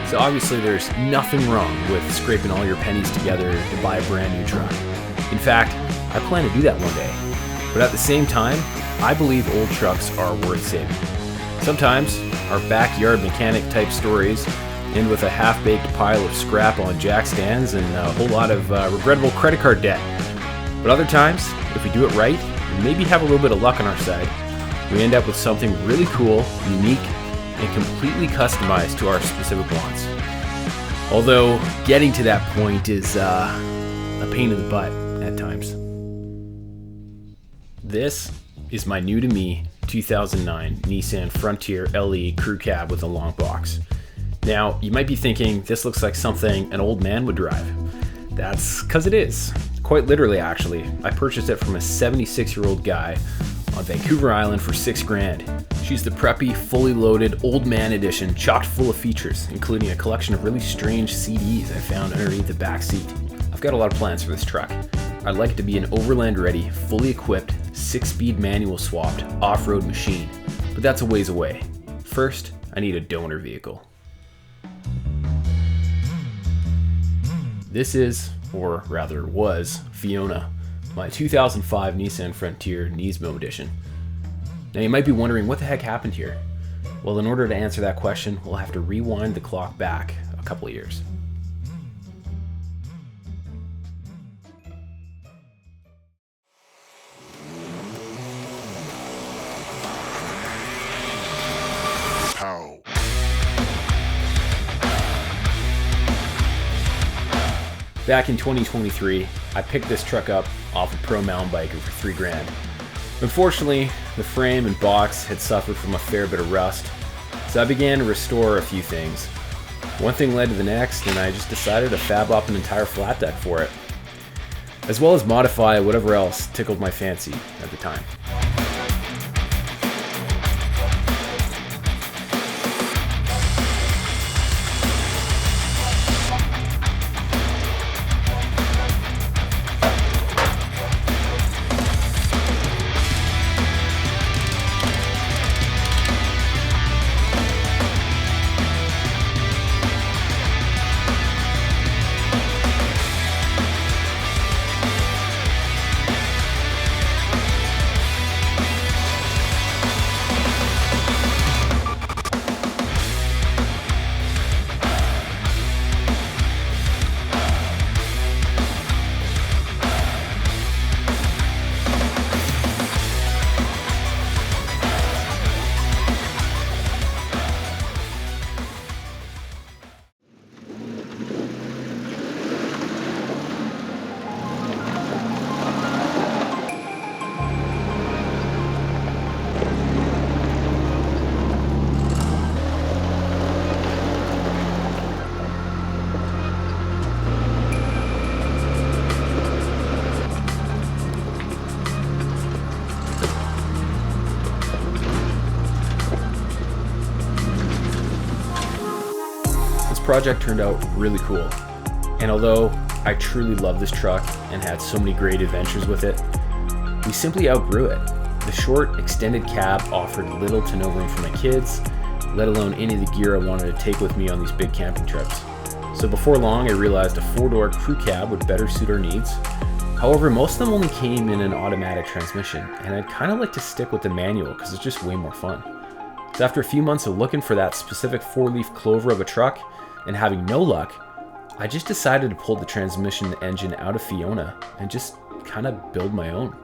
So obviously there's nothing wrong with scraping all your pennies together to buy a brand new truck. In fact, I plan to do that one day. But at the same time, I believe old trucks are worth saving. Sometimes our backyard mechanic type stories end with a half-baked pile of scrap on jack stands and a whole lot of regrettable credit card debt. But other times, if we do it right, and maybe have a little bit of luck on our side, we end up with something really cool, unique, and completely customized to our specific wants. Although getting to that point is a pain in the butt at times. This is my new to me 2009 Nissan Frontier LE crew cab with a long box. Now, you might be thinking this looks like something an old man would drive. That's because it is. Quite literally, actually. I purchased it from a 76-year-old guy on Vancouver Island for $6,000. She's the preppy, fully loaded, old man edition, chock full of features, including a collection of really strange CDs I found underneath the back seat. I've got a lot of plans for this truck. I'd like it to be an overland-ready, fully equipped, 6-speed manual swapped, off-road machine. But that's a ways away. First, I need a donor vehicle. This is, or rather was, Fiona, my 2005 Nissan Frontier Nismo edition. Now you might be wondering what the heck happened here. Well, in order to answer that question, we'll have to rewind the clock back a couple of years. Back in 2023, I picked this truck up off a pro mountain biker for $3,000. Unfortunately, the frame and box had suffered from a fair bit of rust, so I began to restore a few things. One thing led to the next, and I just decided to fab up an entire flat deck for it, as well as modify whatever else tickled my fancy at the time. Project turned out really cool, and although I truly love this truck and had so many great adventures with it, we simply outgrew it. The short, extended cab offered little to no room for my kids, let alone any of the gear I wanted to take with me on these big camping trips. So before long, I realized a 4-door crew cab would better suit our needs. However, most of them only came in an automatic transmission, and I'd kind of like to stick with the manual because it's just way more fun. So after a few months of looking for that specific 4-leaf clover of a truck, and having no luck, I just decided to pull the transmission engine out of Fiona and just kind of build my own.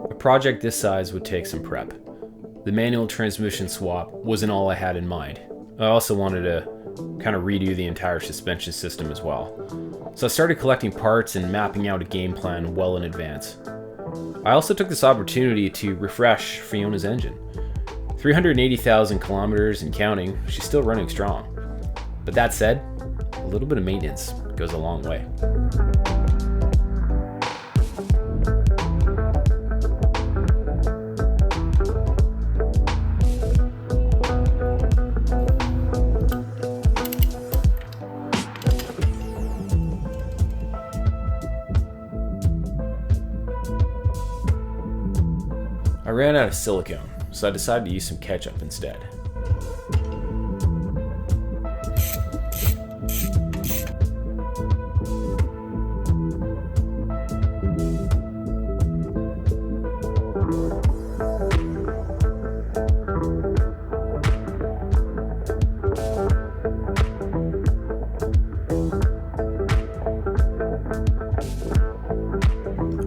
A project this size would take some prep. The manual transmission swap wasn't all I had in mind. I also wanted to kind of redo the entire suspension system as well. So I started collecting parts and mapping out a game plan well in advance. I also took this opportunity to refresh Fiona's engine. 380,000 kilometers and counting, she's still running strong. But that said, a little bit of maintenance goes a long way. ran out of silicone, so I decided to use some ketchup instead.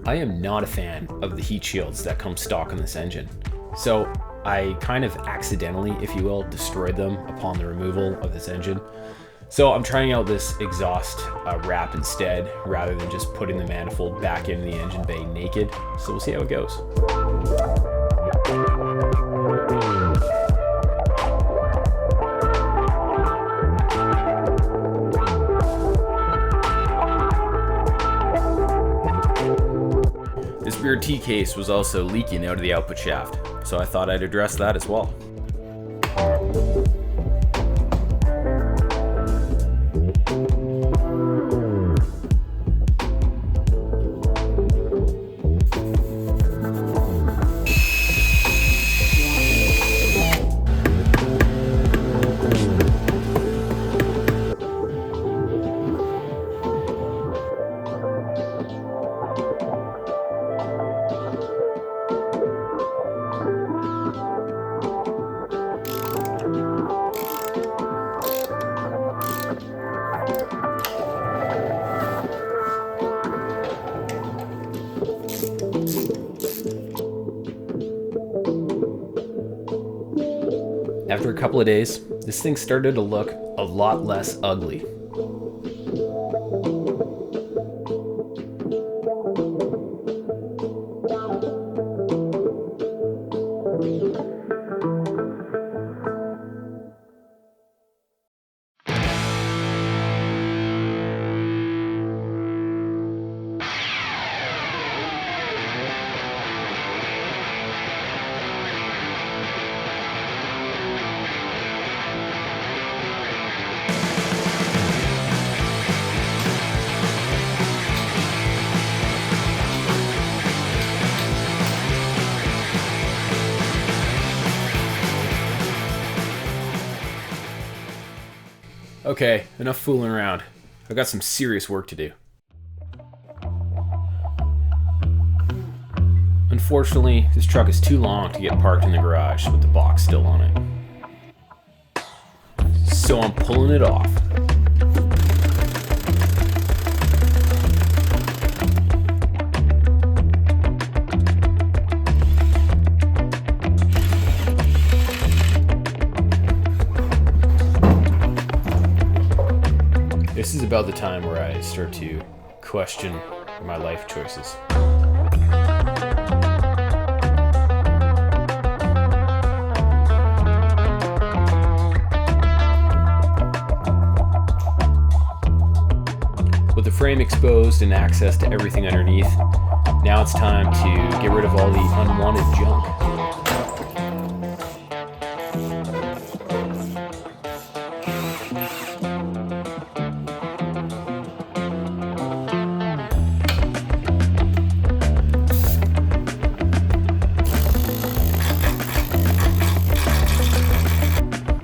I am not a fan of the heat shields that come stock on this engine, so I kind of accidentally, if you will, destroyed them upon the removal of this engine. So I'm trying out this exhaust wrap instead, rather than just putting the manifold back into the engine bay naked. So we'll see how it goes. This rear T-case was also leaking out of the output shaft, so I thought I'd address that as well. After a couple of days, this thing started to look a lot less ugly. Okay, enough fooling around. I've got some serious work to do. Unfortunately, this truck is too long to get parked in the garage with the box still on it. So I'm pulling it off. This is about the time where I start to question my life choices. With the frame exposed and access to everything underneath, now it's time to get rid of all the unwanted junk.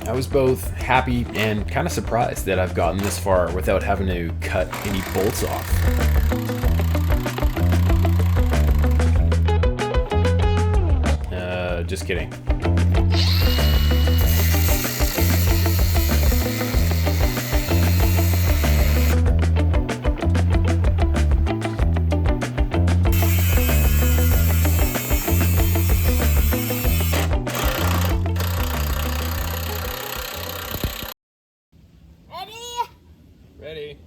I was both happy and kind of surprised that I've gotten this far without having to cut any bolts off. Just kidding. Ready.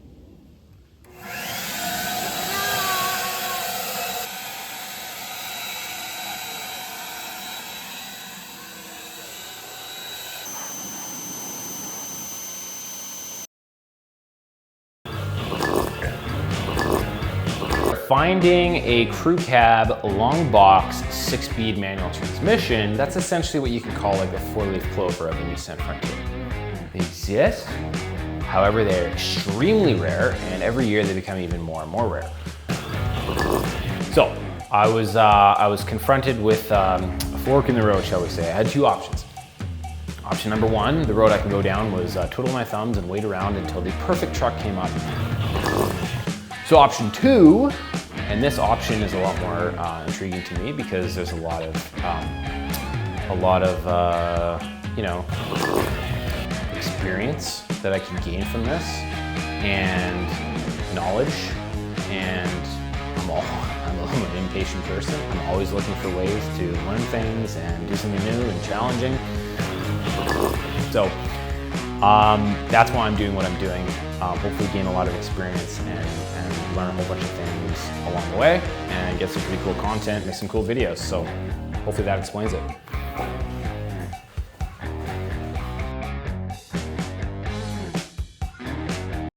Finding a crew cab long box 6-speed manual transmission, that's essentially what you can call like the 4-leaf clover of a Nissan Frontier. They exist. However, they're extremely rare, and every year they become even more and more rare. So I was confronted with a fork in the road, shall we say. I had two options. Option number one, the road I can go down was twiddle my thumbs and wait around until the perfect truck came up. So option two, and this option is a lot more intriguing to me because there's a lot of you know, experience that I can gain from this, and knowledge, and I'm an impatient person. I'm always looking for ways to learn things and do something new and challenging. So that's why I'm doing what I'm doing. Hopefully gain a lot of experience and learn a whole bunch of things along the way and get some pretty cool content, make some cool videos. So hopefully that explains it.